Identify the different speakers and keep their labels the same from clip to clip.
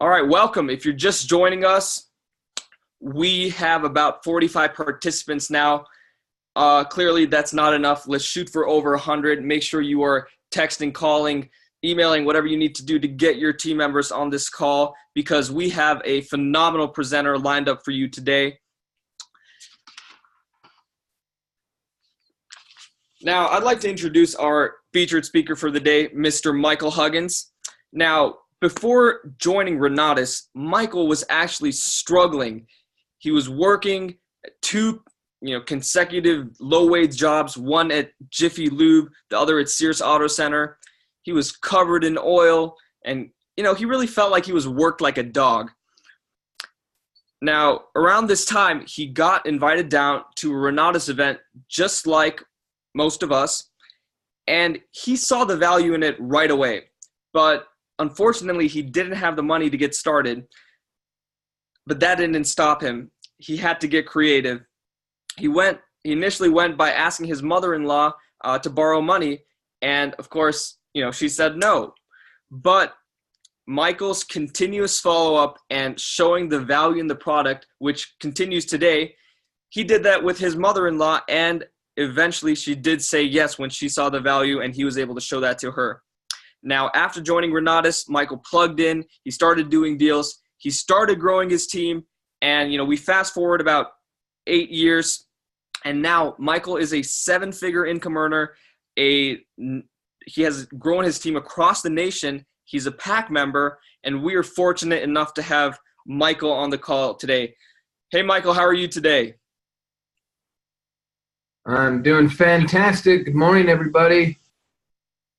Speaker 1: All right, welcome. If you're just joining us, we have about 45 participants now. Clearly, that's not enough. Let's shoot for over 100. Make sure you are texting, calling, emailing, whatever you need to do to get your team members on this call, because we have a phenomenal presenter lined up for you today. Now, I'd like to introduce our featured speaker for the day, Mr. Michael Huggins. Now, before joining Renatus, Michael was actually struggling. He was working two consecutive low-wage jobs, one at Jiffy Lube, the other at Sears Auto Center. He was covered in oil, and he really felt like he was worked like a dog. Now, around this time, he got invited down to a Renatus event, just like most of us, and he saw the value in it right away. But unfortunately, he didn't have the money to get started, but that didn't stop him. He had to get creative. He initially went by asking his mother-in-law to borrow money, and of course, she said no. But Michael's continuous follow-up and showing the value in the product, which continues today, he did that with his mother-in-law, and eventually she did say yes when she saw the value, and he was able to show that to her. Now, after joining Renatus, Michael plugged in. He started doing deals. He started growing his team, and we fast forward about 8 years, and now Michael is a seven-figure income earner. He has grown his team across the nation. He's a PAC member, and we are fortunate enough to have Michael on the call today. Hey, Michael, how are you today?
Speaker 2: I'm doing fantastic. Good morning, everybody.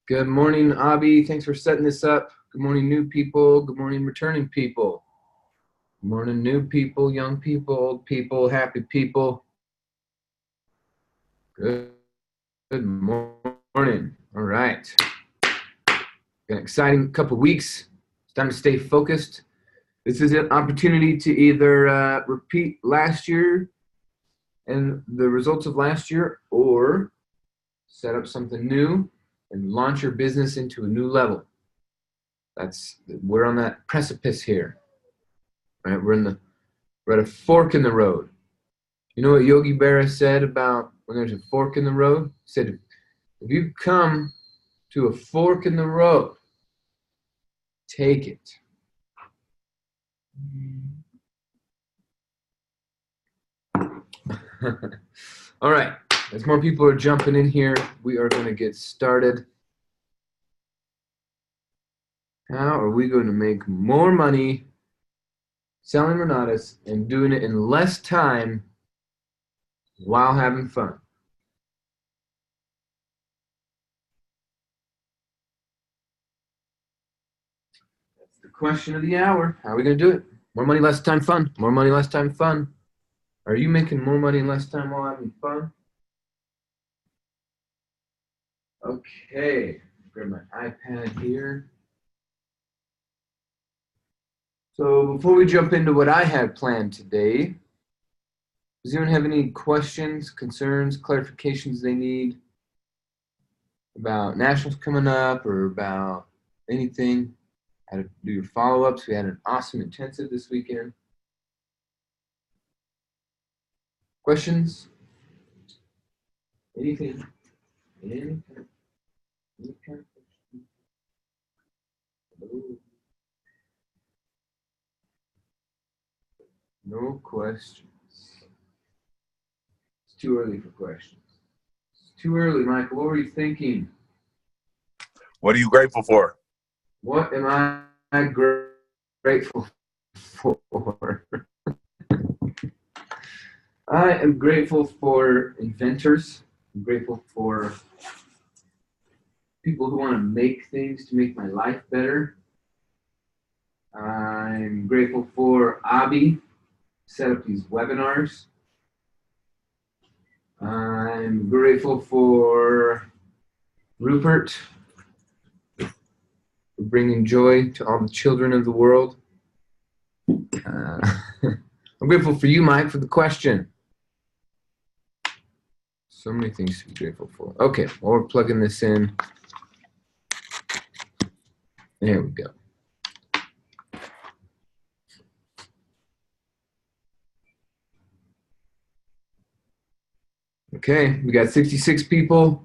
Speaker 2: Good morning, Abby. Thanks for setting this up. Good morning, new people. Good morning, returning people. Good morning, new people, young people, old people, happy people. Good morning. All right. An exciting couple weeks. It's time to stay focused. This is an opportunity to either repeat last year and the results of last year, or set up something new and launch your business into a new level. We're on that precipice here, right? We're at a fork in the road. You know what Yogi Berra said about when there's a fork in the road? He said, if you come to a fork in the road, take it. All right, as more people are jumping in here, we are going to get started. How are we going to make more money selling Renatus and doing it in less time while having fun? That's the question of the hour. How are we going to do it? More money, less time, fun. More money, less time, fun. Are you making more money in less time while having fun? Okay, grab my iPad here. So before we jump into what I had planned today, does anyone have any questions, concerns, clarifications they need about nationals coming up or about anything? How to do your follow-ups? We had an awesome intensive this weekend. Questions? Anything? Any kind of question? No questions. It's too early for questions. It's too early, Michael. What were you thinking?
Speaker 3: What are you grateful for?
Speaker 2: What am I grateful for? I am grateful for inventors. I'm grateful for people who want to make things to make my life better. I'm grateful for Abby, set up these webinars. I'm grateful for Rupert for bringing joy to all the children of the world. I'm grateful for you, Mike, for the question. So many things to be grateful for. Okay, while we're plugging this in, there we go. Okay, we got 66 people.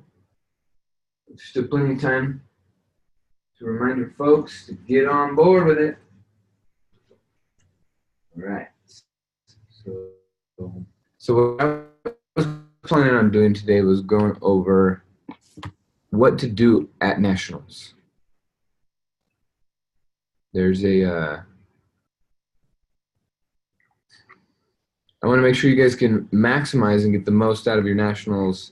Speaker 2: Still plenty of time to remind your folks to get on board with it. All right. So what I was planning on doing today was going over what to do at nationals. There's I want to make sure you guys can maximize and get the most out of your nationals.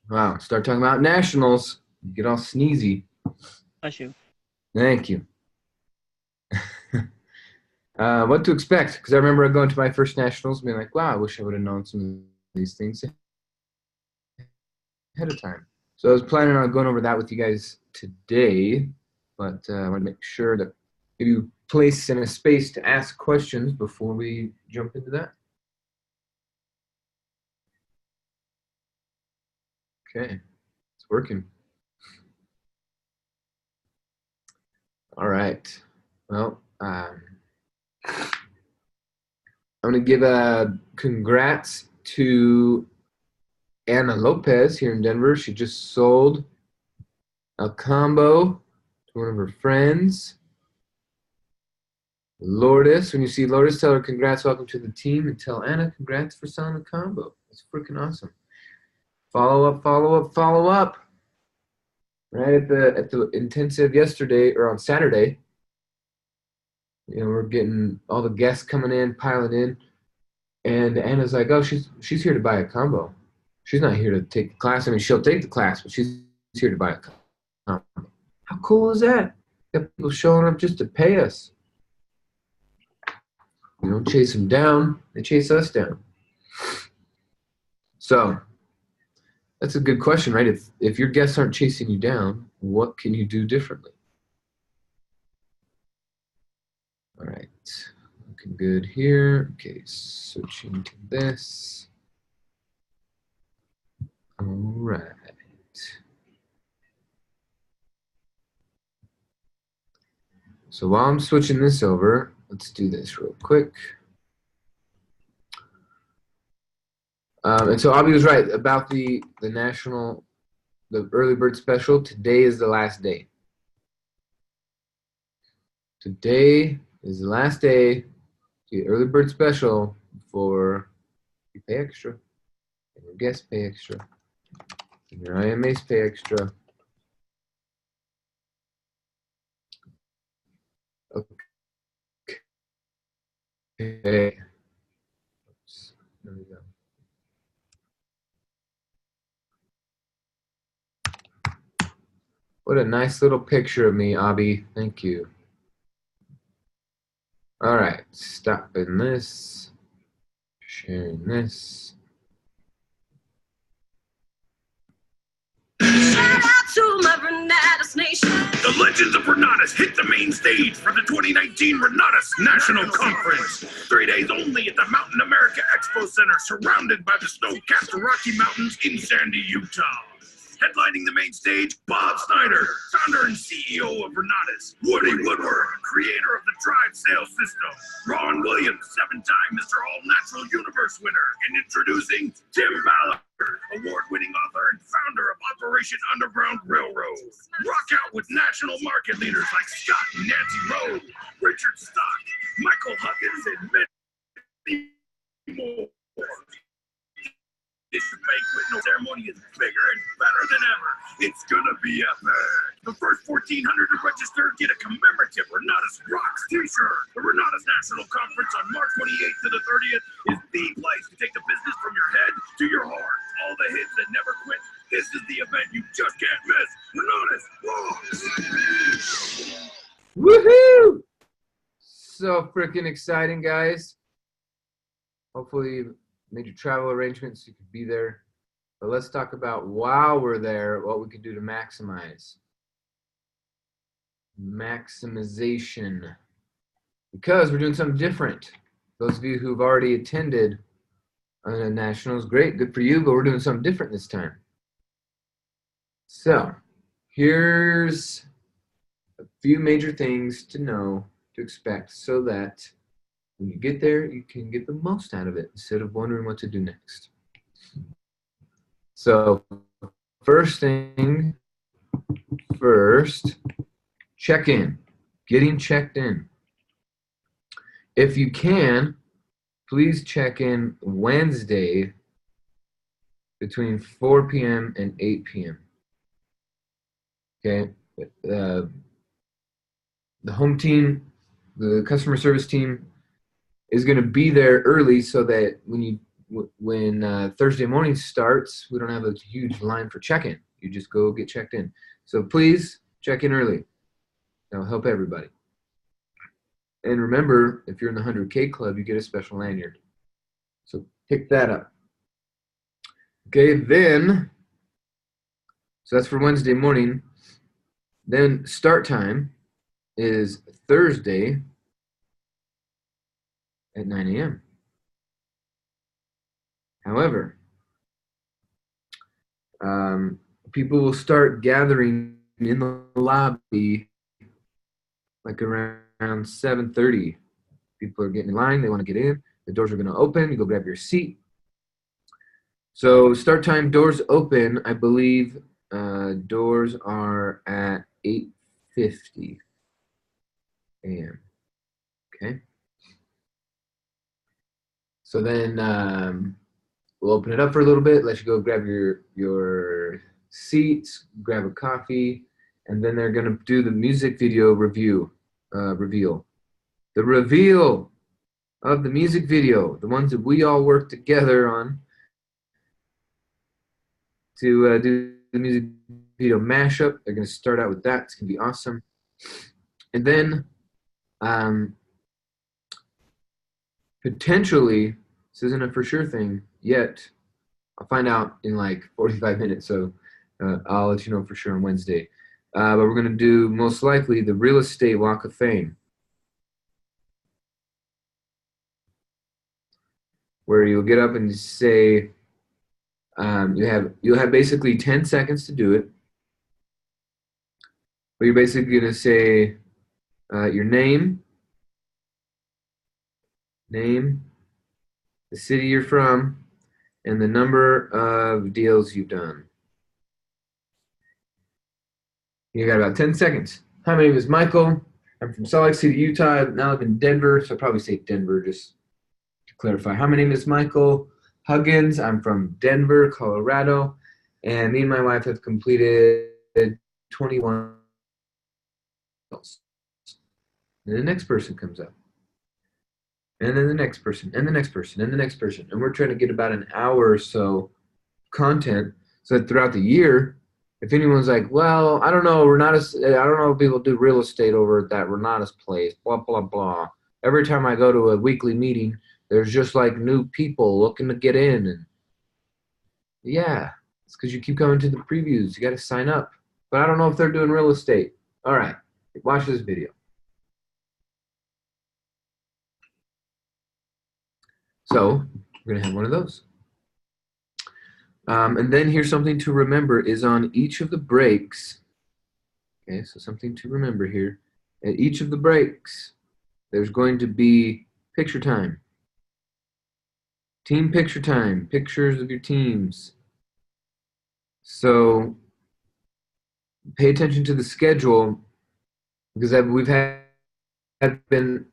Speaker 2: Wow, start talking about nationals, get all sneezy.
Speaker 4: Bless you.
Speaker 2: Thank you. What to expect? Because I remember going to my first nationals and being like, wow, I wish I would have known some of these things ahead of time. So I was planning on going over that with you guys today, but I want to make sure to give you place and a space to ask questions before we jump into that. Okay, it's working. All right. Well, I'm going to give a congrats to Anna Lopez here in Denver. She just sold a combo to one of her friends. Lourdes, when you see Lourdes, tell her congrats, welcome to the team, and tell Anna congrats for selling the combo. That's freaking awesome. Follow up, follow up, follow up. Right at the intensive yesterday or on Saturday, you know, we're getting all the guests coming in, piling in, and Anna's like, "Oh, she's here to buy a combo. She's not here to take the class. I mean, she'll take the class, but she's here to buy a combo." How cool is that? Got people showing up just to pay us. We don't chase them down; they chase us down. So that's a good question, right? If your guests aren't chasing you down, what can you do differently? All right, looking good here. Okay, switching to this. All right. So while I'm switching this over, let's do this real quick. And so Abby was right about the early bird special. Today is the last day. Today is the last day to get early bird special before you pay extra, and your guests pay extra, and your IMAs pay extra. Okay. Oops. There we go. What a nice little picture of me, Abby. Thank you. All right, stopping this, sharing this.
Speaker 5: Shout out to my Renatus Nation.
Speaker 3: The Legends of Renatus hit the main stage for the 2019 Renatus National Conference. 3 days only at the Mountain America Expo Center, surrounded by the snow-capped Rocky Mountains in Sandy, Utah. Headlining the main stage, Bob Snyder, founder and CEO of Renatus. Woody Woodward, creator of the Drive Sales System. Ron Williams, 7-time Mr. All-Natural Universe winner. And introducing Tim Ballard, award-winning author and founder of Operation Underground Railroad. Rock out with national market leaders like Scott and Nancy Rowe, Richard Stock, Michael Huggins, and many more. This banquet ceremony is bigger and better than ever. It's gonna be epic. The first 1,400 to register get a commemorative Renatus Rocks t-shirt. The Renatus National Conference on March 28th to the 30th is the place to take the business from your head to your heart. All the hits that never quit. This is the event you just can't miss. Renatus Rocks.
Speaker 2: Woohoo! So freaking exciting, guys. Hopefully made your travel arrangements so you could be there. But let's talk about, while we're there, what we can do to maximize. Maximization. Because we're doing something different. Those of you who've already attended nationals, great, good for you, but we're doing something different this time. So, here's a few major things to know to expect so that when you get there, you can get the most out of it instead of wondering what to do next. So first thing first, check in, getting checked in. If you can, please check in Wednesday between 4 p.m. and 8 p.m. Okay, the home team, the customer service team is going to be there early so that when Thursday morning starts, we don't have a huge line for check-in. You just go get checked in. So please check in early. That'll help everybody. And remember, if you're in the 100K club, you get a special lanyard. So pick that up. Okay, then, so that's for Wednesday morning. Then start time is Thursday at 9 a.m. However, people will start gathering in the lobby like around 7:30. People are getting in line. They want to get in. The doors are going to open. You go grab your seat. So start time, doors open. I believe doors are at 8:50 a.m. Okay. So then we'll open it up for a little bit. Let you go grab your seats, grab a coffee, and then they're gonna do the music video reveal. The reveal of the music video, the ones that we all work together on to do the music video mashup. They're gonna start out with that. It's gonna be awesome. And then potentially, this isn't a for sure thing yet. I'll find out in like 45 minutes, so I'll let you know for sure on Wednesday. But we're going to do most likely the Real Estate Walk of Fame, where you'll get up and say, you'll have basically 10 seconds to do it. But you're basically going to say your name, the city you're from, and the number of deals you've done. You got about 10 seconds. Hi, my name is Michael. I'm from Salt Lake City, Utah. Now I live in Denver, so I'll probably say Denver just to clarify. Hi, my name is Michael Huggins. I'm from Denver, Colorado, and me and my wife have completed 21 deals. And the next person comes up. And then the next person, and the next person, and the next person. And we're trying to get about an hour or so content so that throughout the year, if anyone's like, well, I don't know, I don't know if people do real estate over at that Renata's place, blah, blah, blah. Every time I go to a weekly meeting, there's just like new people looking to get in. And yeah, it's because you keep going to the previews. You got to sign up. But I don't know if they're doing real estate. All right, watch this video. So we're going to have one of those. And then here's something to remember is on each of the breaks. Okay, so something to remember here. At each of the breaks, there's going to be picture time. Team picture time, pictures of your teams. So pay attention to the schedule because we've had been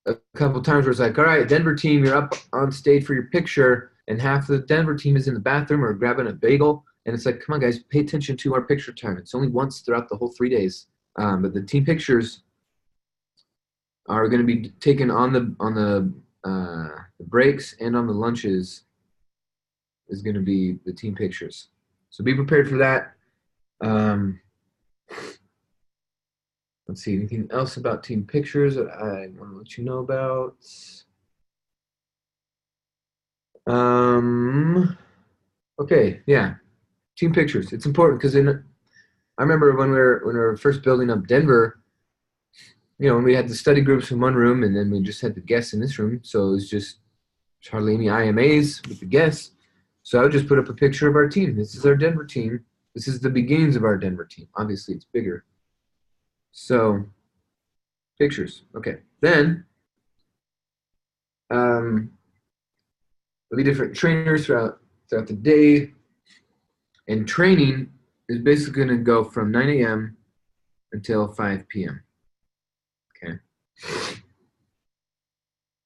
Speaker 2: a couple times where it's like, all right, Denver team, you're up on stage for your picture, and half the Denver team is in the bathroom or grabbing a bagel, and it's like, come on, guys, pay attention to our picture time. It's only once throughout the whole 3 days, but the team pictures are going to be taken on the breaks and on the lunches. Is going to be the team pictures, so be prepared for that. Let's see, anything else about team pictures that I want to let you know about? Okay, yeah, team pictures. It's important because I remember when we were first building up Denver, you know, when we had the study groups in one room and then we just had the guests in this room, so it was just hardly any IMAs with the guests. So I would just put up a picture of our team. This is our Denver team. This is the beginnings of our Denver team. Obviously, it's bigger. So Pictures. Okay. Then there'll be different trainers throughout the day. And training is basically going to go from 9 a.m. until 5 p.m. Okay.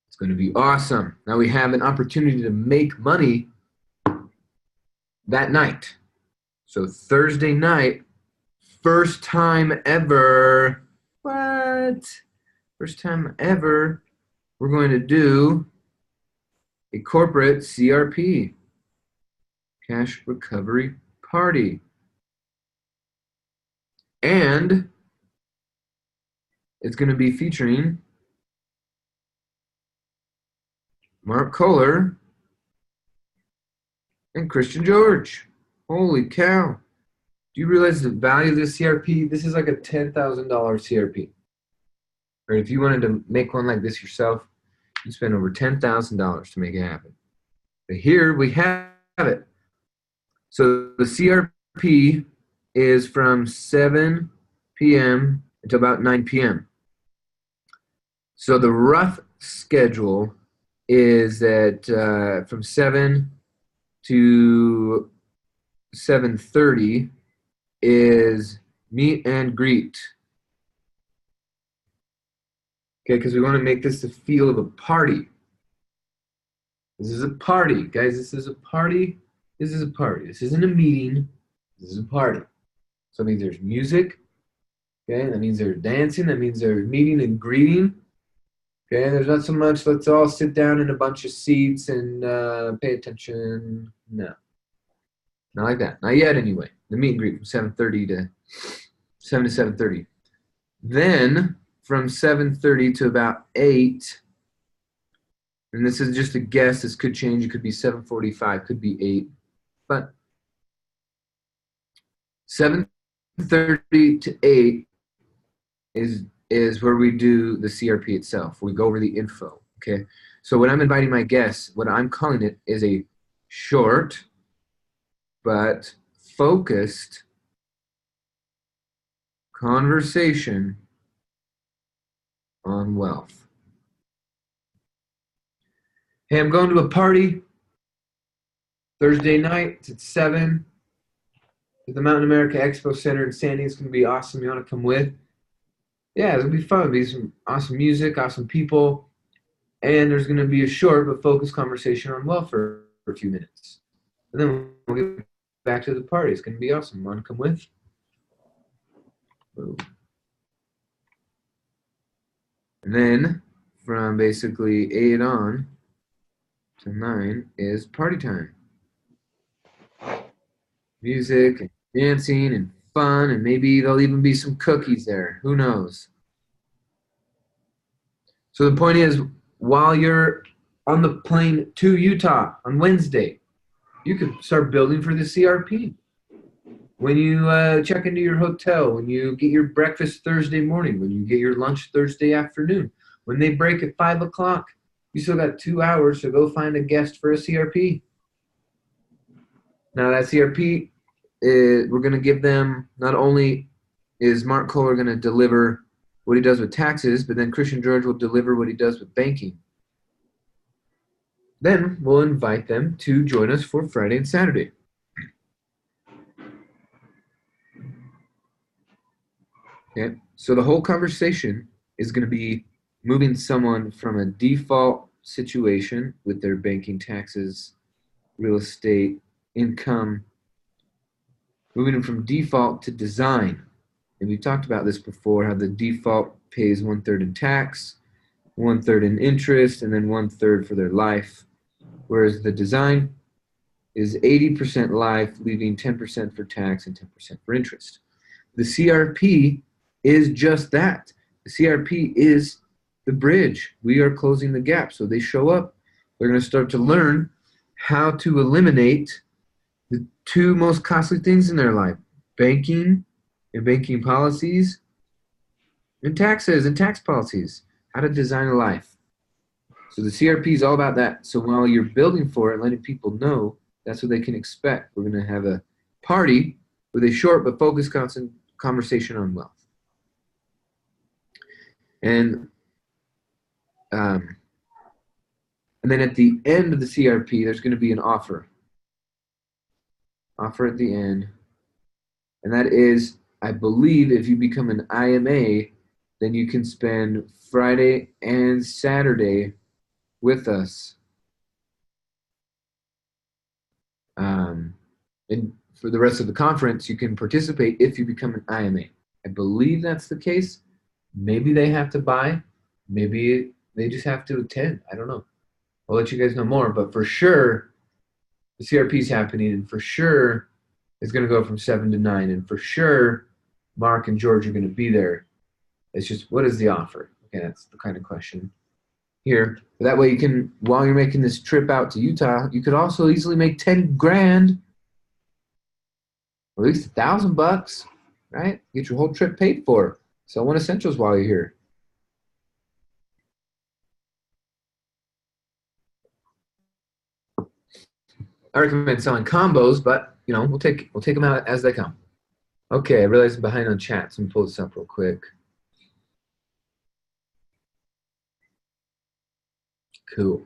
Speaker 2: It's going to be awesome. Now we have an opportunity to make money that night. So Thursday night, first time ever. What? First time ever, we're going to do a corporate CRP, cash recovery party. And it's going to be featuring Mark Kohler and Christian George. Holy cow. Do you realize the value of this CRP? This is like a $10,000 CRP. Or if you wanted to make one like this yourself, you spend over $10,000 to make it happen. But here we have it. So the CRP is from 7 p.m. until about 9 p.m. So the rough schedule is that from 7 to 7:30 is meet and greet. Okay, because we want to make this the feel of a party. This is a party, guys. This is a party. This is a party. This isn't a meeting. This is a party. So that means there's music. Okay, that means there's dancing. That means there's meeting and greeting. Okay, there's not so much let's all sit down in a bunch of seats and pay attention. No. Not like that. Not yet, anyway. The meet and greet from 7:30 to 7 to 7:30. Then from 7:30 to about 8, and this is just a guess. This could change. It could be 7:45, could be 8, but 7:30 to 8 is where we do the CRP itself. We go over the info. Okay. So when I'm inviting my guests, what I'm calling it is a short but focused conversation on wealth. Hey, I'm going to a party Thursday night. It's at 7 at the Mountain America Expo Center in Sandy. It's going to be awesome. You want to come with? Yeah, it's going to be fun. It'll be some awesome music, awesome people. And there's going to be a short but focused conversation on wealth for a few minutes. And then we'll get back to the party. It's going to be awesome. Want to come with? Boom. And then from basically 8 on to 9 is party time. Music and dancing and fun, and maybe there'll even be some cookies there. Who knows? So the point is, while you're on the plane to Utah on Wednesday, you could start building for the CRP. When you check into your hotel, when you get your breakfast Thursday morning, when you get your lunch Thursday afternoon, when they break at 5 o'clock, you still got 2 hours to go find a guest for a CRP. Now that CRP, we're going to give them, not only is Mark Kohler going to deliver what he does with taxes, but then Christian George will deliver what he does with banking. Then we'll invite them to join us for Friday and Saturday. Okay, so the whole conversation is going to be moving someone from a default situation with their banking, taxes, real estate, income, moving them from default to design. And we've talked about this before, how the default pays 1/3 in tax, 1/3 in interest, and then 1/3 for their life. Whereas the design is 80% life, leaving 10% for tax and 10% for interest. The CRP is just that. The CRP is the bridge. We are closing the gap. So they show up. They're going to start to learn how to eliminate the 2 most costly things in their life: banking and banking policies, and taxes and tax policies. How to design a life. So the CRP is all about that. So while you're building for it, letting people know, that's what they can expect. We're going to have a party with a short but focused conversation on wealth. And then at the end of the CRP, there's going to be an offer. Offer at the end. And that is, I believe, if you become an IMA, then you can spend Friday and Saturday with us. And for the rest of the conference, you can participate if you become an IMA. I believe that's the case. Maybe they have to buy. Maybe they just have to attend. I don't know. I'll let you guys know more. But for sure, the CRP is happening. And for sure, it's going to go from 7 to 9. And for sure, Mark and George are going to be there. It's just, what is the offer? Okay, that's the kind of question here. That way you can, while you're making this trip out to Utah, you could also easily make 10 grand, or at least $1,000, right? Get your whole trip paid for. Sell one essentials while you're here. I recommend selling combos, but you know, we'll take them out as they come. Okay, I realize I'm behind on chat, so let me pull this up real quick. Cool.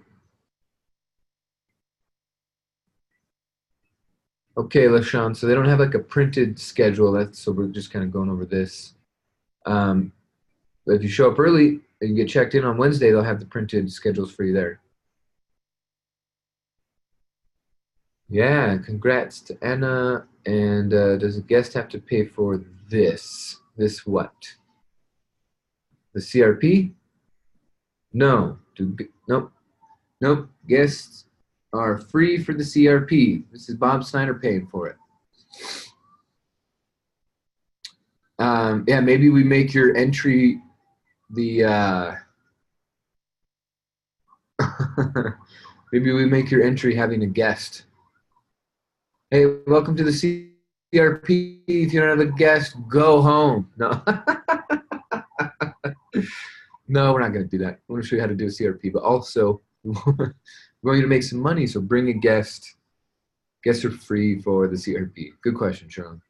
Speaker 2: Okay, LaShawn, so they don't have like a printed schedule, so we're just kind of going over this. But if you show up early and you get checked in on Wednesday, they'll have the printed schedules for you there. Yeah, congrats to Anna. And does a guest have to pay for this? This what? The CRP? No. Nope. Guests are free for the CRP. This is Bob Snyder paying for it. Yeah, maybe we make your entry the maybe we make your entry having a guest. Hey, welcome to the CRP. If you don't have a guest, go home. No. No, we're not going to do that. I want to show you how to do a CRP, but also we're going to make some money, so bring a guest. Guests are free for the CRP. Good question, Charlotte.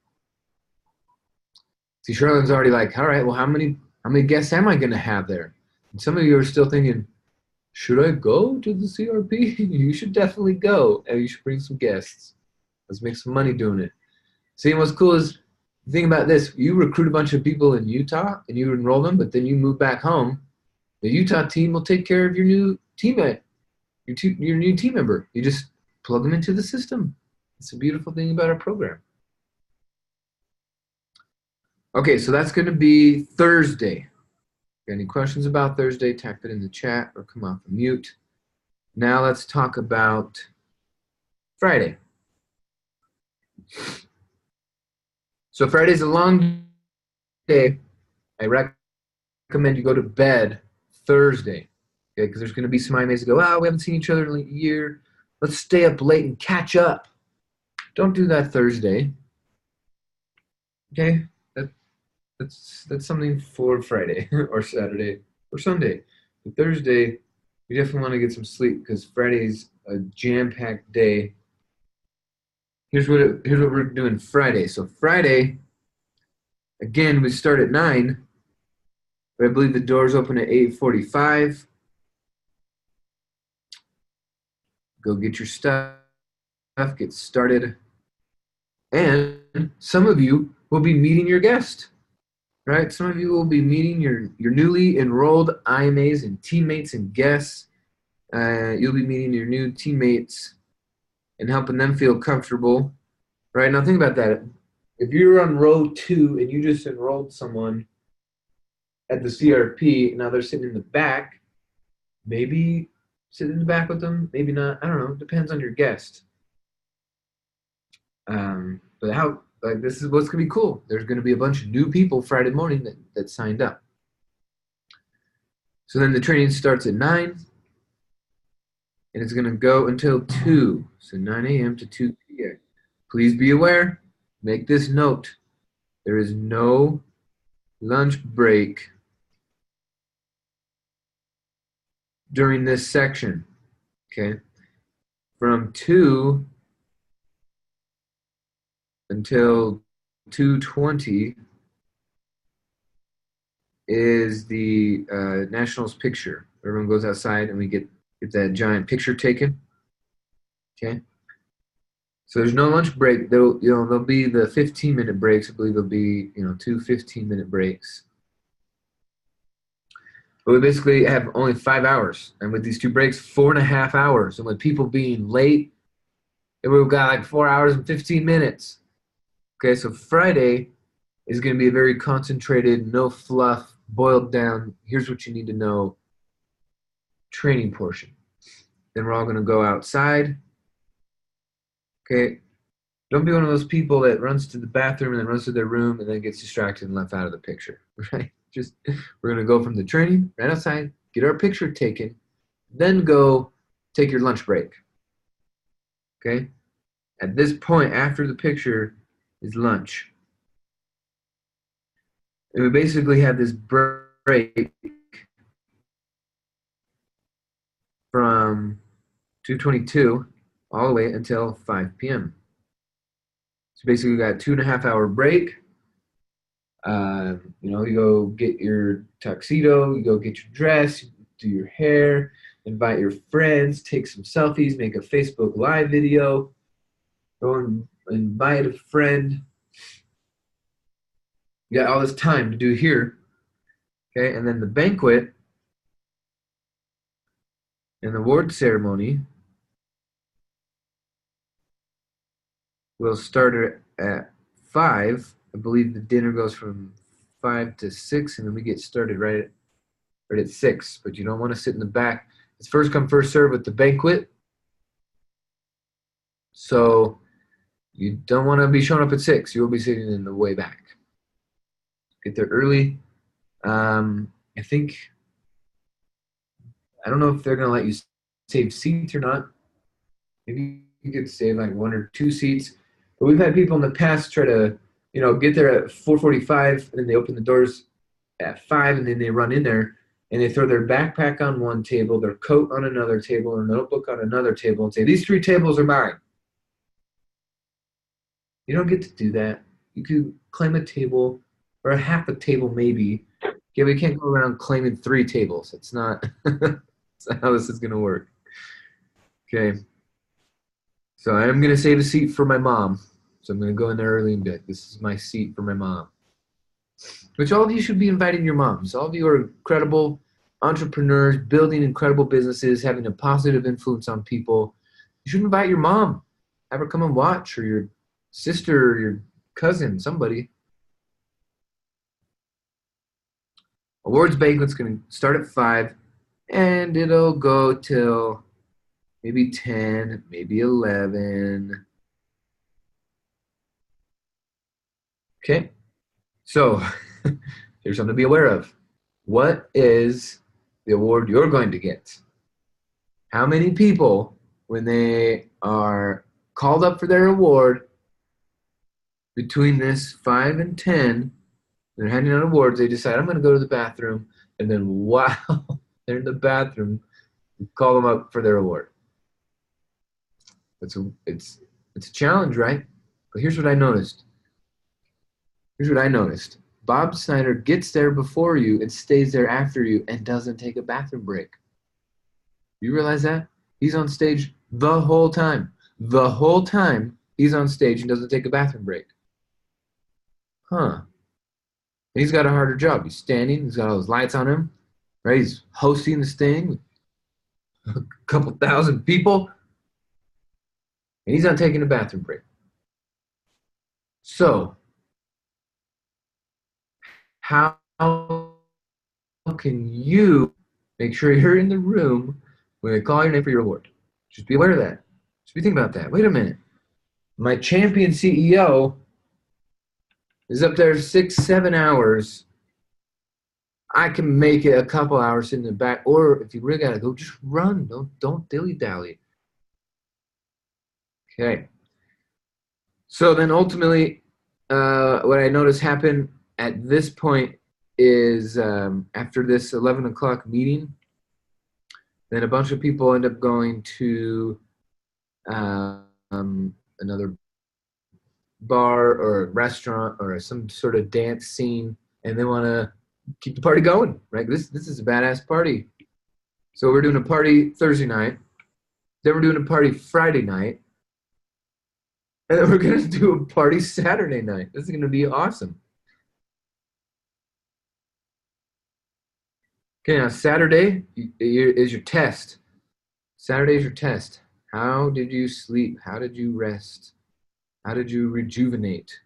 Speaker 2: See, Charlotte's already like, all right, well, how many guests am I going to have there? And some of you are still thinking, should I go to the CRP? You should definitely go, and you should bring some guests. Let's make some money doing it. See, what's cool is, the thing about this, you recruit a bunch of people in Utah, and you enroll them, but then you move back home. The Utah team will take care of your new teammate, your new team member. You just plug them into the system. It's a beautiful thing about our program. Okay, so that's going to be Thursday. Got any questions about Thursday? Type it in the chat or come off the mute. Now let's talk about Friday. So Friday's a long day. I recommend you go to bed Thursday, okay? Because there's going to be some IMAs that go, we haven't seen each other in like a year. Let's stay up late and catch up. Don't do that Thursday. Okay, that's something for Friday or Saturday or Sunday. But Thursday, you definitely want to get some sleep because Friday's a jam-packed day. Here's what we're doing Friday. So Friday, again, we start at 9. But I believe the doors open at 8:45. Go get your stuff, get started. And some of you will be meeting your guest, right? Some of you will be meeting your newly enrolled IMAs and teammates and guests. You'll be meeting your new teammates and helping them feel comfortable, right? Now think about that. If you're on row 2 and you just enrolled someone at the CRP, now they're sitting in the back, maybe sit in the back with them, maybe not, I don't know, depends on your guest. But this is what's gonna be cool. There's gonna be a bunch of new people Friday morning that signed up. So then the training starts at 9, and it's gonna go until 2, so 9 a.m. to 2 p.m. Please be aware, make this note, there is no lunch break during this section, okay? From 2 until 2:20 is the Nationals picture. Everyone goes outside and we get that giant picture taken. Okay. So there's no lunch break. There'll be the 15-minute breaks. I believe there'll be, 2 15-minute breaks. But we basically have only 5 hours. And with these 2 breaks, 4.5 hours. And with people being late, we've got like 4 hours and 15 minutes. Okay, so Friday is going to be a very concentrated, no fluff, boiled down, here's what you need to know training portion. Then we're all going to go outside. Okay, don't be one of those people that runs to the bathroom and then runs to their room and then gets distracted and left out of the picture, right? We're going to go from the training, right outside, get our picture taken, then go take your lunch break. Okay? At this point, after the picture, is lunch. And we basically have this break from 2:22 all the way until 5 p.m. So basically, we got 2.5 hour break. You go get your tuxedo, you go get your dress, do your hair, invite your friends, take some selfies, make a Facebook Live video, go and invite a friend. You got all this time to do here. Okay, and then the banquet and the award ceremony will start at 5. I believe the dinner goes from 5 to 6, and then we get started right at 6. But you don't want to sit in the back. It's first come, first serve with the banquet. So you don't want to be showing up at 6. You will be sitting in the way back. Get there early. I don't know if they're going to let you save seats or not. Maybe you could save like 1 or 2 seats. But we've had people in the past try to, get there at 4:45, and then they open the doors at 5, and then they run in there, and they throw their backpack on one table, their coat on another table, and a notebook on another table, and say, these 3 tables are mine. You don't get to do that. You could claim a table, or a half a table maybe. Yeah, we can't go around claiming 3 tables. It's not, that's not how this is going to work. Okay. So I'm going to save a seat for my mom. So I'm going to go in there early and be like, this is my seat for my mom. Which all of you should be inviting your moms. All of you are incredible entrepreneurs, building incredible businesses, having a positive influence on people. You should invite your mom. Have her come and watch, or your sister, or your cousin, somebody. Awards banquet's going to start at 5, and it'll go till maybe 10, maybe 11. Okay, so here's something to be aware of. What is the award you're going to get? How many people, when they are called up for their award, between this 5 and 10, they're handing out awards, they decide, I'm going to go to the bathroom, and then while they're in the bathroom, you call them up for their award. It's a challenge, right? But here's what I noticed. Bob Snyder gets there before you and stays there after you and doesn't take a bathroom break. You realize that? He's on stage the whole time. The whole time he's on stage and doesn't take a bathroom break. Huh. And he's got a harder job. He's standing. He's got all those lights on him. Right? He's hosting this thing with a couple thousand people. And he's not taking a bathroom break. So, how can you make sure you're in the room when they call your name for your award? Just be aware of that. Just be thinking about that. Wait a minute. My champion CEO is up there 6-7 hours. I can make it a couple hours in the back. Or if you really got to go, just run. Don't dilly-dally. Okay. So then ultimately, what I noticed happen at this point is after this 11 o'clock meeting, then a bunch of people end up going to another bar or restaurant or some sort of dance scene, and they want to keep the party going, right? This is a badass party. So we're doing a party Thursday night. Then we're doing a party Friday night. And then we're going to do a party Saturday night. This is going to be awesome. Okay, now Saturday is your test. Saturday is your test. How did you sleep? How did you rest? How did you rejuvenate?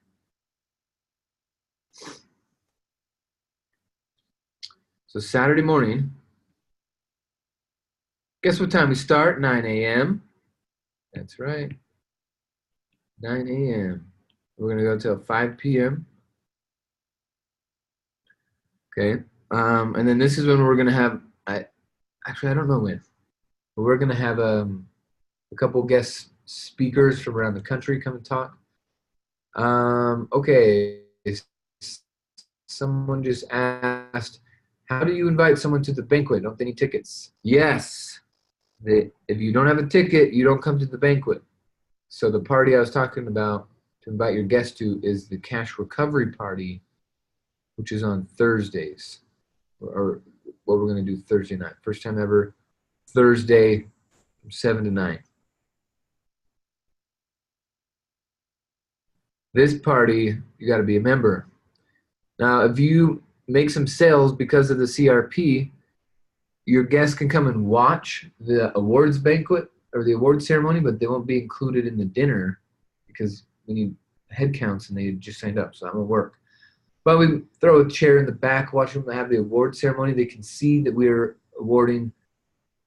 Speaker 2: So Saturday morning, guess what time we start? 9 a.m. That's right. 9 a.m. We're going to go till 5 p.m. Okay. And then this is when we're going to have, I don't know when, but we're going to have a couple guest speakers from around the country come and talk. Okay. Someone just asked, how do you invite someone to the banquet? Don't they need tickets? Yes. If you don't have a ticket, you don't come to the banquet. So the party I was talking about to invite your guests to is the cash recovery party, which is on Thursdays, or what we're going to do Thursday night. First time ever, Thursday from 7 to 9. This party, you got to be a member. Now, if you make some sales because of the CRP, your guests can come and watch the awards banquet or the awards ceremony, but they won't be included in the dinner because we need head counts and they just signed up, so I'm going to work. But we throw a chair in the back, watch them have the award ceremony. They can see that we're awarding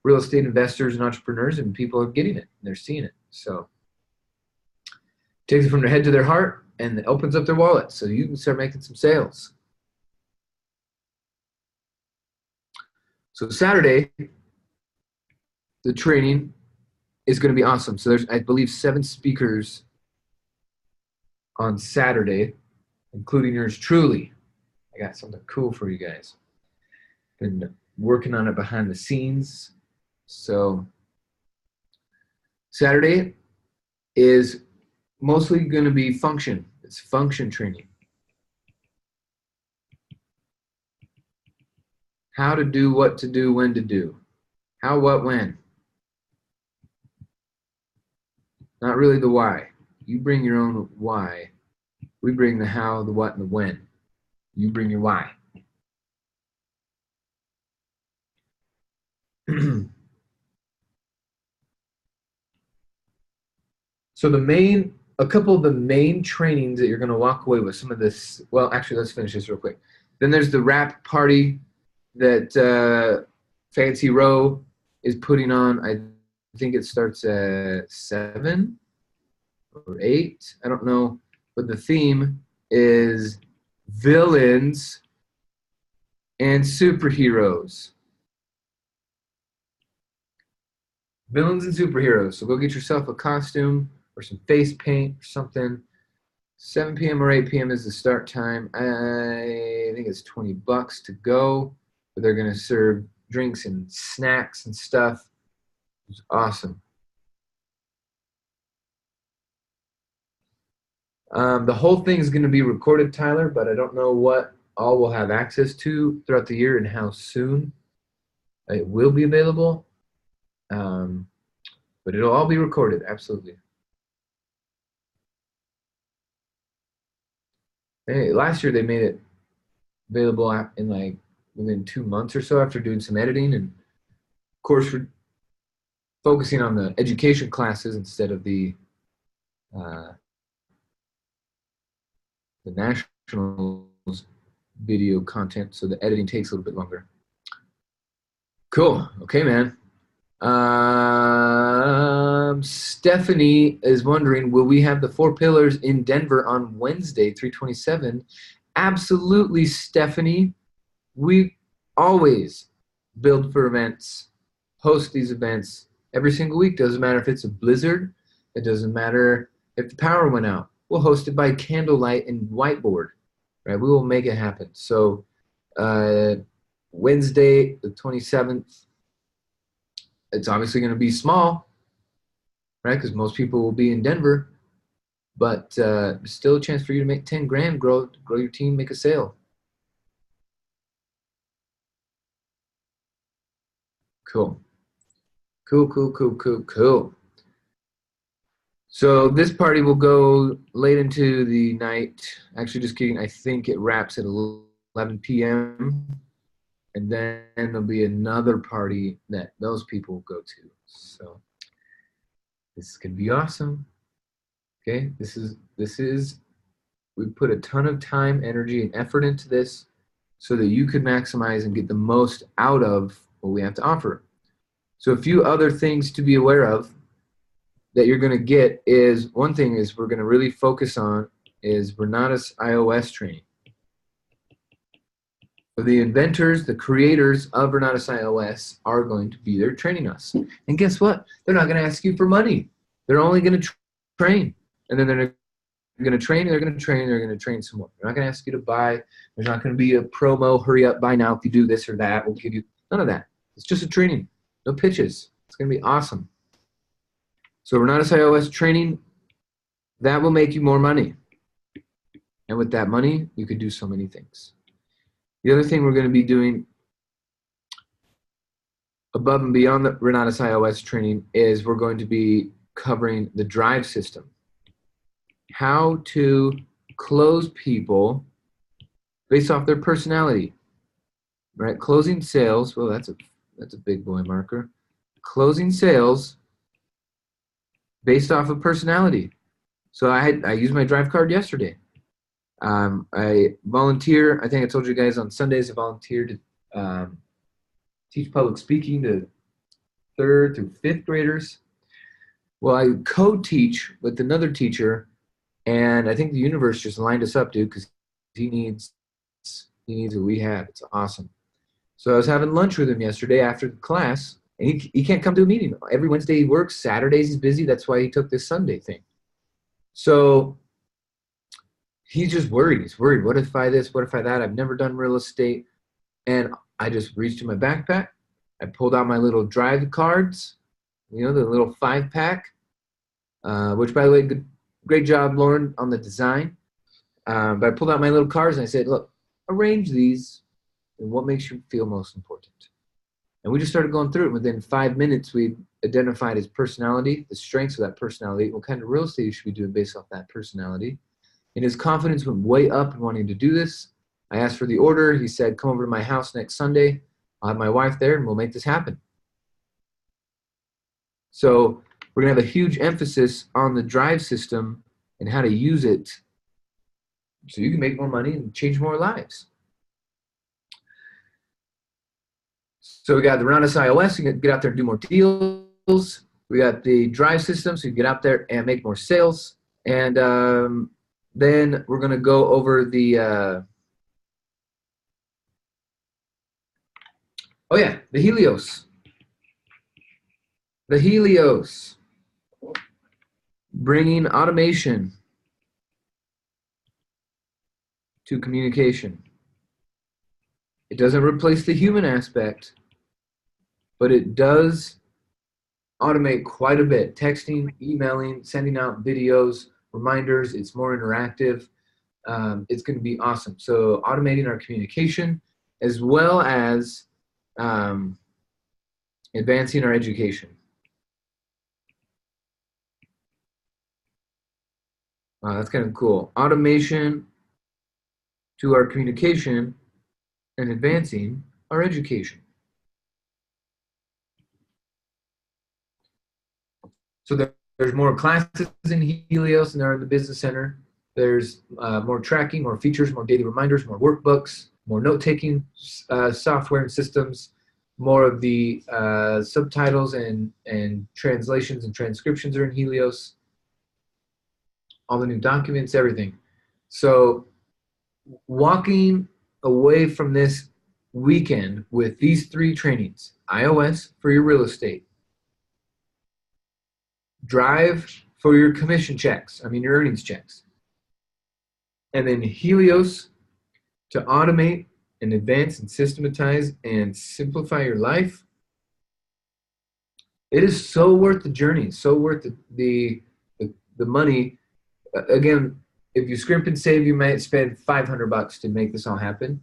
Speaker 2: real estate investors and entrepreneurs, and people are getting it. And they're seeing it. So it takes it from their head to their heart, and it opens up their wallet so you can start making some sales. So Saturday, the training is going to be awesome. So there's, I believe, 7 speakers on Saturday, including yours truly. I got something cool for you guys. Been working on it behind the scenes. So Saturday is mostly going to be function. It's function training. How to do, what to do, when to do. How, what, when. Not really the why. You bring your own why. We bring the how, the what, and the when. You bring your why. So a couple of the main trainings that you're going to walk away with, some of this, well, actually, let's finish this real quick. Then there's the wrap party that Fancy Row is putting on. I think it starts at 7 or 8. I don't know. But the theme is villains and superheroes. Villains and superheroes. So go get yourself a costume or some face paint or something. 7 p.m. or 8 p.m. is the start time. I think it's $20 to go. But they're going to serve drinks and snacks and stuff. It's awesome. The whole thing is going to be recorded, Tyler, but I don't know what all we'll have access to throughout the year and how soon it will be available. But it'll all be recorded, absolutely. Hey, last year they made it available in like within 2 months or so after doing some editing, and of course we're focusing on the education classes instead of the nationals video content, so the editing takes a little bit longer. Cool. Okay, man. Stephanie is wondering, will we have the 4 pillars in Denver on Wednesday, 3/27? Absolutely, Stephanie. We always build for events, host these events every single week. Doesn't matter if it's a blizzard. It doesn't matter if the power went out. We'll host it by candlelight and whiteboard, right? We will make it happen. So Wednesday, the 27th, it's obviously going to be small, right? Because most people will be in Denver, but still a chance for you to make 10 grand, grow your team, make a sale. Cool. Cool. So this party will go late into the night. Actually, just kidding. I think it wraps at 11 p.m. And then there'll be another party that those people will go to. So this is gonna be awesome. Okay, this is we put a ton of time, energy, and effort into this so that you can maximize and get the most out of what we have to offer. So a few other things to be aware of that you're going to get is, one thing is we're going to really focus on is Renata's iOS training. So the inventors, the creators of Renata's iOS are going to be there training us. And guess what? They're not going to ask you for money. They're only going to train. And then they're going to train, they're going to train, they're going to train some more. They're not going to ask you to buy. There's not going to be a promo, hurry up, buy now. If you do this or that, we'll give you none of that. It's just a training. No pitches. It's going to be awesome. So Renata's iOS training, that will make you more money. And with that money, you could do so many things. The other thing we're going to be doing above and beyond the Renata's iOS training is we're going to be covering the drive system. How to close people based off their personality, right? Closing sales, well, that's a big boy marker. Closing sales based off of personality. So I used my drive card yesterday. I volunteer. I think I told you guys on Sundays I volunteer to teach public speaking to 3rd through 5th graders. Well, I co-teach with another teacher, and I think the universe just lined us up, dude, because he needs what we have. It's awesome. So I was having lunch with him yesterday after the class, and he can't come to a meeting. Every Wednesday he works. Saturdays he's busy. That's why he took this Sunday thing. So he's just worried. He's worried. What if I this? What if I that? I've never done real estate. And I just reached in my backpack. I pulled out my little drive cards, the little 5-pack, which, by the way, great job, Lauren, on the design. But I pulled out my little cards and I said, look, arrange these and what makes you feel most important. And we just started going through it. Within 5 minutes, we identified his personality, the strengths of that personality, what kind of real estate he should be doing based off that personality. And his confidence went way up in wanting to do this. I asked for the order. He said, come over to my house next Sunday. I'll have my wife there, and we'll make this happen. So we're going to have a huge emphasis on the drive system and how to use it so you can make more money and change more lives. So we got the Renata's iOS. You can get out there and do more deals. We got the drive system, so you can get out there and make more sales. And then we're going to go over the the Helios. The Helios. Bringing automation to communication. It doesn't replace the human aspect, but it does automate quite a bit. Texting, emailing, sending out videos, reminders. It's more interactive. It's going to be awesome. So automating our communication as well as advancing our education. That's kind of cool. Automation to our communication and advancing our education. So there's more classes in Helios than there are in the Business Center. There's more tracking, more features, more daily reminders, more workbooks, more note-taking software and systems, more of the subtitles and translations and transcriptions are in Helios. All the new documents, everything. So walking away from this weekend with these 3 trainings: iOS for your real estate, Drive for your commission checks, your earnings checks, and then Helios to automate and advance and systematize and simplify your life. It is so worth the journey, so worth the money. Again, if you scrimp and save, you might spend $500 to make this all happen.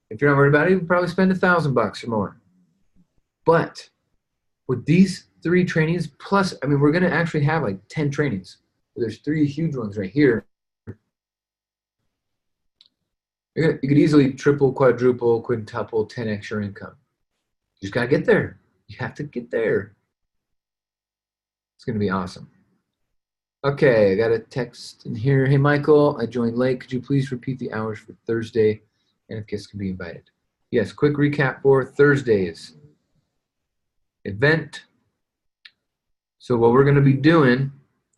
Speaker 2: If you're not worried about it, you can probably spend $1,000 or more. But with these 3 trainings, plus, I mean, we're going to actually have like 10 trainings. There's 3 huge ones right here. You could easily triple, quadruple, quintuple, 10x your income. You just got to get there. You have to get there. It's going to be awesome. Okay, I got a text in here. Hey, Michael, I joined late. Could you please repeat the hours for Thursday and if guests can be invited? Yes, quick recap for Thursday's event. So what we're going to be doing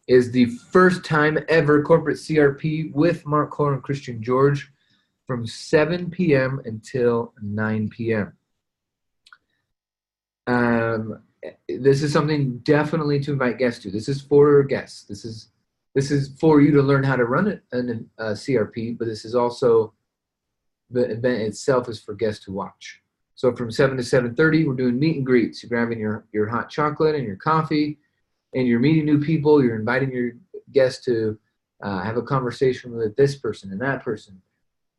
Speaker 2: is the first time ever corporate CRP with Mark Kohler and Christian George from 7 p.m. until 9 p.m. This is something definitely to invite guests to. This is for guests. This is for you to learn how to run a CRP, but this is also, the event itself is for guests to watch. So from 7 to 7:30, we're doing meet and greets. You're grabbing your hot chocolate and your coffee, and you're meeting new people. You're inviting your guests to have a conversation with this person and that person.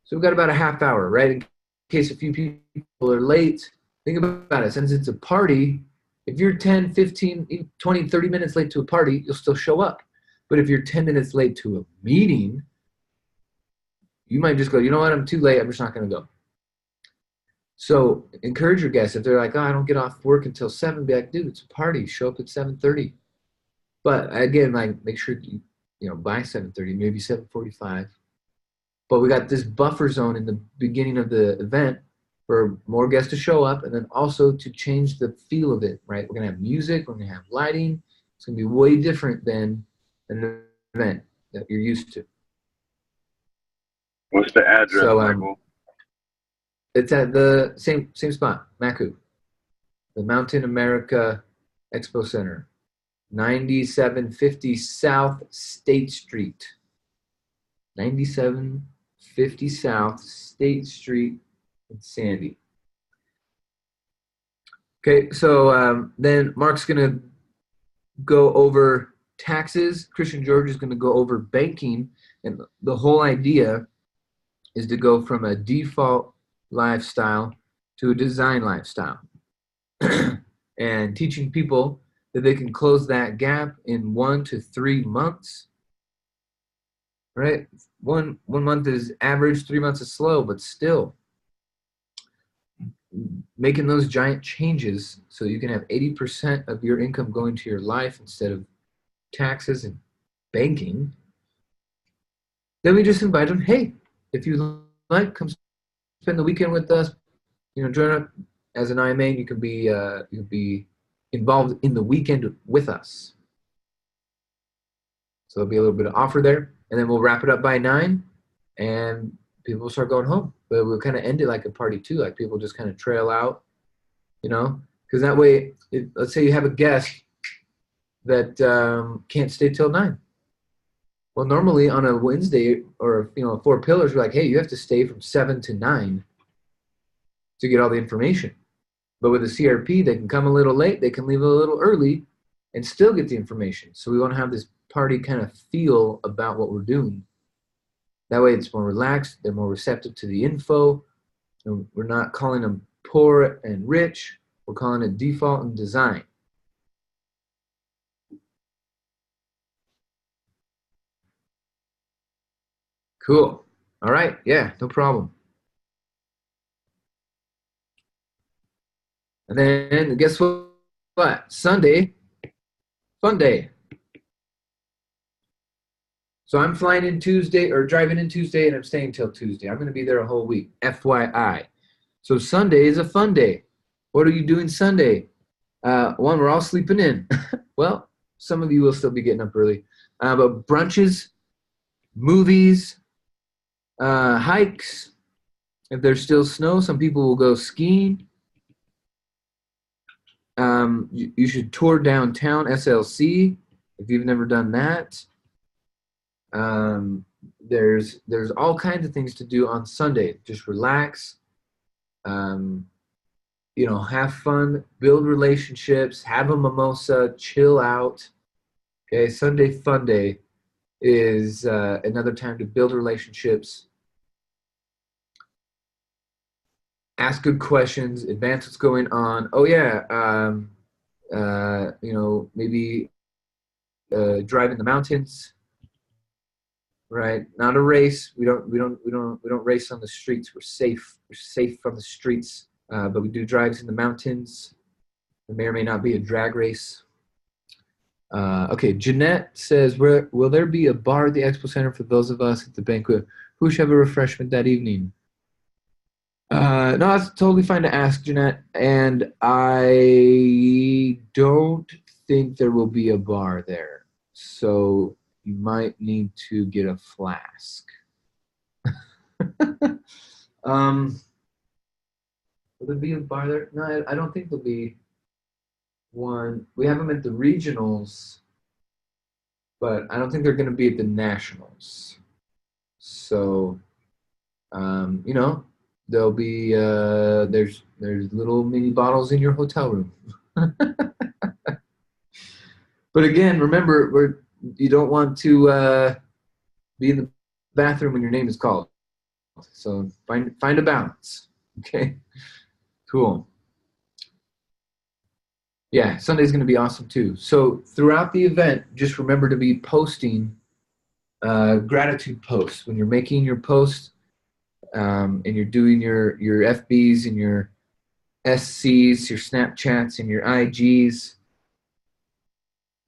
Speaker 2: So we've got about a half hour, right? In case a few people are late, think about it. Since it's a party, if you're 10, 15, 20, 30 minutes late to a party, you'll still show up. But if you're 10 minutes late to a meeting, you might just go, you know what, I'm too late, I'm just not going to go. So encourage your guests. If they're like, oh, I don't get off work until 7, be like, dude, it's a party. Show up at 7:30. But again, like, make sure you by 7:30, maybe 7:45. But we got this buffer zone in the beginning of the event for more guests to show up, and then also to change the feel of it, right? We're going to have music. We're going to have lighting. It's going to be way different than an event that you're used to.
Speaker 3: What's the address,
Speaker 2: So,
Speaker 3: Michael?
Speaker 2: it's at the same spot, Macu, the Mountain America Expo Center, 9750 South State Street. 9750 South State Street in Sandy. Okay, so then Mark's going to go over taxes. Christian George is going to go over banking. And the whole idea is to go from a default lifestyle to a design lifestyle. And teaching people that they can close that gap in 1 to 3 months. Right? One month is average, 3 months is slow, but still making those giant changes so you can have 80% of your income going to your life instead of taxes and banking. Then we just invite them, hey, if you like, come spend the weekend with us. Join up as an IMA. You can be involved in the weekend with us. So there'll be a little bit of offer there, and then we'll wrap it up by 9, and people will start going home. But we'll kind of end it like a party too, like people just kind of trail out, because that way, let's say you have a guest that can't stay till 9. Well, normally on a Wednesday or 4 pillars, we're like, hey, you have to stay from 7 to 9 to get all the information. But with a CRP, they can come a little late, they can leave a little early, and still get the information. So we want to have this party kind of feel about what we're doing. That way it's more relaxed, they're more receptive to the info, and we're not calling them poor and rich, we're calling it default and design. Cool. All right. Yeah, no problem. And then guess what? Sunday, fun day. So I'm flying in Tuesday or driving in Tuesday, and I'm staying till Tuesday. I'm going to be there a whole week, FYI. So Sunday is a fun day. What are you doing Sunday? One, we're all sleeping in. Well, some of you will still be getting up early. But brunches, movies, hikes. If there's still snow, some people will go skiing. You should tour downtown SLC if you've never done that. There's all kinds of things to do on Sunday. Just relax, have fun, build relationships, have a mimosa, chill out. Okay, Sunday Fun Day is another time to build relationships, ask good questions, advance what's going on. Oh yeah, maybe drive in the mountains, right? Not a race. We don't race on the streets. We're safe. We're safe on the streets, but we do drives in the mountains. It may or may not be a drag race. Okay, Jeanette says, will there be a bar at the Expo Center for those of us at the banquet who should have a refreshment that evening? No, that's totally fine to ask, Jeanette. And I don't think there will be a bar there. So you might need to get a flask. Will there be a bar there? No, I don't think there'll be one. We have them at the regionals, but I don't think they're going to be at the nationals. So, there'll be there's little mini bottles in your hotel room. But again, remember, you don't want to be in the bathroom when your name is called. So find a balance. Okay, cool. Yeah, Sunday's going to be awesome too. So throughout the event, just remember to be posting gratitude posts. When you're making your post and you're doing your FBs and your SCs, your Snapchats and your IGs,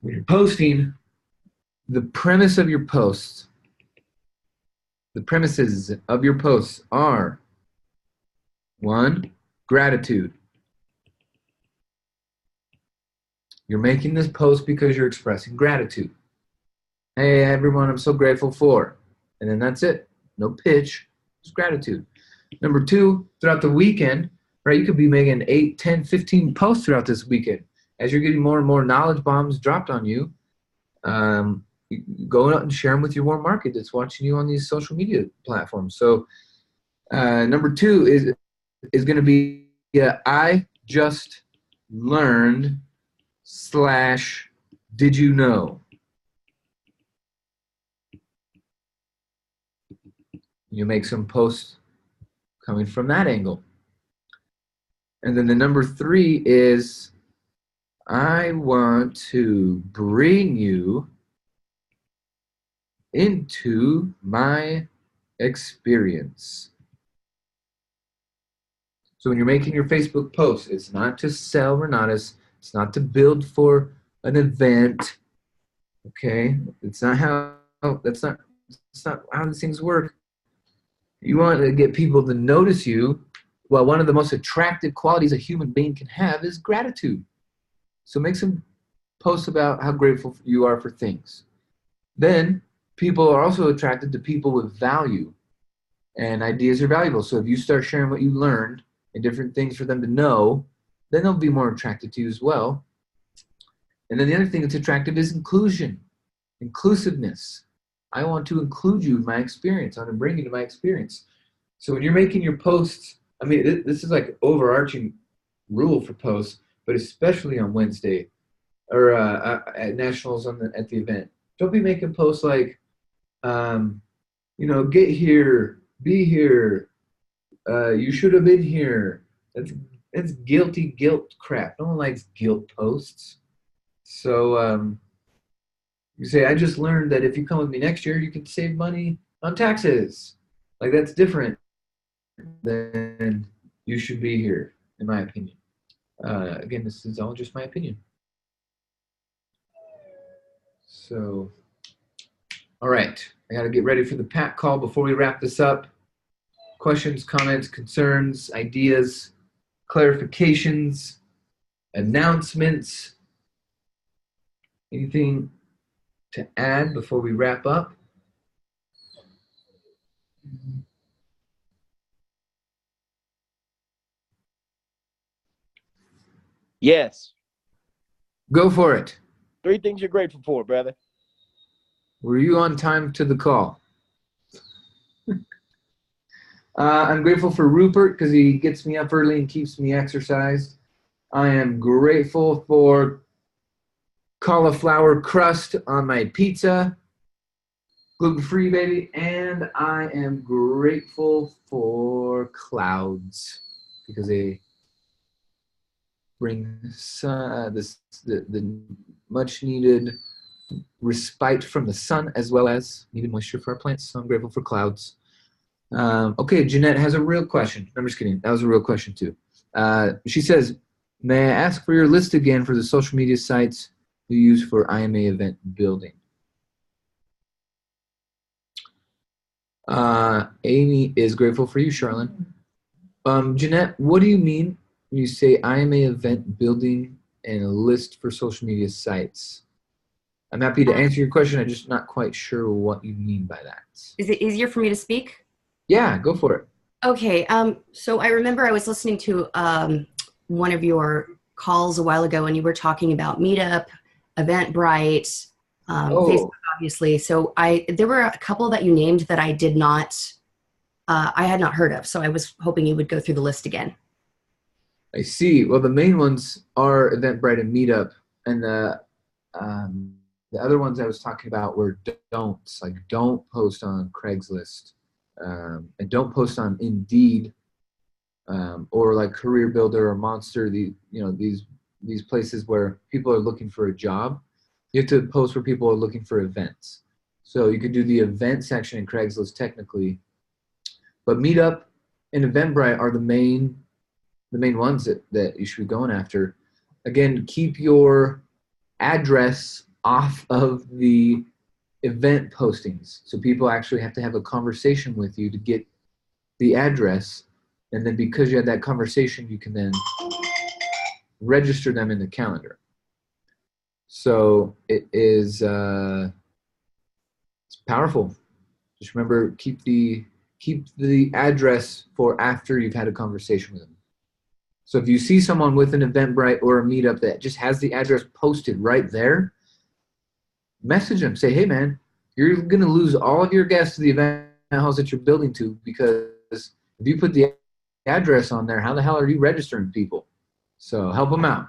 Speaker 2: when you're posting, the premises of your posts are 1, gratitude. You're making this post because you're expressing gratitude. Hey, everyone, I'm so grateful for. And then that's it. No pitch, just gratitude. Number 2, throughout the weekend, right, you could be making 8, 10, 15 posts throughout this weekend. As you're getting more and more knowledge bombs dropped on you, go out and share them with your warm market that's watching you on these social media platforms. So number 2 is going to be I just learned / did you know? You make some posts coming from that angle. And then the number 3 is I want to bring you into my experience. So when you're making your Facebook post, it's not to sell Renatus. It's not to build for an event. Okay, it's not how these things work. You want to get people to notice you. Well, one of the most attractive qualities a human being can have is gratitude. So make some posts about how grateful you are for things. Then people are also attracted to people with value, and ideas are valuable. So if you start sharing what you learned and different things for them to know, then they'll be more attracted to you as well. And then the other thing that's attractive is inclusion, inclusiveness. I want to include you in my experience. I want to bring you to my experience. So when you're making your posts, I mean, this is like overarching rule for posts, but especially on Wednesday or at nationals at the event. Don't be making posts like, get here, be here, you should have been here. That's guilty guilt crap. No one likes guilt posts. So you say, I just learned that if you come with me next year, you can save money on taxes. Like, that's different than you should be here, in my opinion. Again, this is all just my opinion. So, all right. I got to get ready for the pack call before we wrap this up. Questions, comments, concerns, ideas, clarifications, announcements. Anything to add before we wrap up?
Speaker 4: Yes.
Speaker 2: Go for it.
Speaker 4: 3 things you're grateful for, brother.
Speaker 2: Were you on time to the call? I'm grateful for Rupert because he gets me up early and keeps me exercised. I am grateful for cauliflower crust on my pizza, gluten-free, baby, and I am grateful for clouds because they bring the much needed respite from the sun, as well as needed moisture for our plants. So I'm grateful for clouds. Okay, Jeanette has a real question. I'm just kidding. That was a real question too. She says, may I ask for your list again for the social media sites you use for IMA event building? Amy is grateful for you, Charlene. Jeanette, what do you mean when you say IMA event building and a list for social media sites? I'm happy to answer your question. I'm just not quite sure what you mean by that.
Speaker 6: Is it easier for me to speak?
Speaker 2: Yeah, go for it.
Speaker 6: Okay. So I remember I was listening to one of your calls a while ago, and you were talking about Meetup, Eventbrite, Facebook, obviously. So there were a couple that you named that I did not, I had not heard of. So I was hoping you would go through the list again.
Speaker 2: I see. Well, the main ones are Eventbrite and Meetup, and the other ones I was talking about were don'ts, like don't post on Craigslist, and don't post on Indeed, or like Career Builder or Monster. These places where people are looking for a job. You have to post where people are looking for events. So you could do the event section in Craigslist technically, but Meetup and Eventbrite are the main ones that you should be going after. Again, keep your address off of the event postings. So people actually have to have a conversation with you to get the address. And then because you had that conversation, you can then register them in the calendar. So it is it's powerful. Just remember, keep the address for after you've had a conversation with them. So if you see someone with an Eventbrite or a Meetup that just has the address posted right there, message them. Say, hey, man, you're going to lose all of your guests to the event halls that you're building to, because if you put the address on there, how the hell are you registering people? So help them out.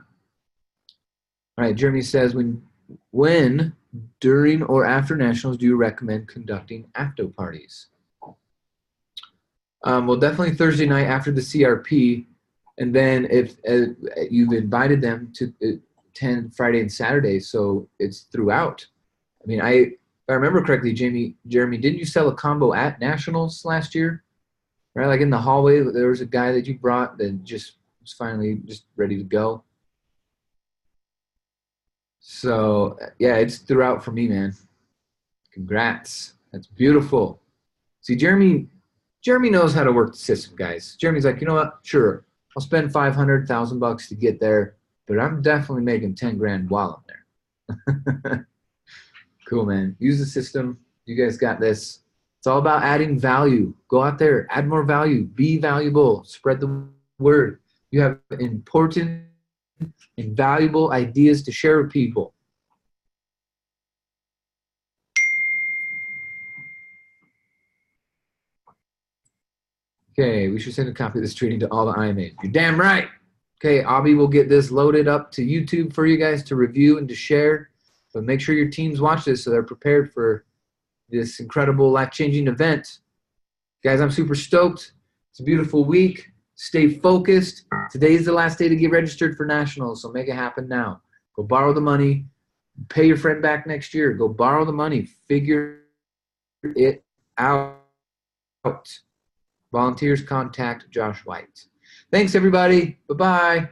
Speaker 2: All right, Jeremy says, when during or after nationals do you recommend conducting after parties? Well, definitely Thursday night after the CRP. And then if you've invited them to attend Friday and Saturday, so it's throughout. I mean, if I remember correctly, Jeremy, didn't you sell a combo at Nationals last year? Right, like in the hallway, there was a guy that you brought that just was finally just ready to go. So yeah, it's throughout for me, man. Congrats, that's beautiful. See, Jeremy knows how to work the system, guys. Jeremy's like, you know what? Sure, I'll spend $500,000 to get there, but I'm definitely making 10 grand while I'm there. Cool, man. Use the system. You guys got this. It's all about adding value. Go out there, add more value, be valuable, spread the word. You have important and valuable ideas to share with people. Okay, we should send a copy of this training to all the IMAs. You're damn right. Okay, Abby will get this loaded up to YouTube for you guys to review and to share. But make sure your teams watch this so they're prepared for this incredible life-changing event. Guys, I'm super stoked. It's a beautiful week. Stay focused. Today's the last day to get registered for nationals, so make it happen now. Go borrow the money. Pay your friend back next year. Go borrow the money. Figure it out. Volunteers, contact Josh White. Thanks, everybody. Bye-bye.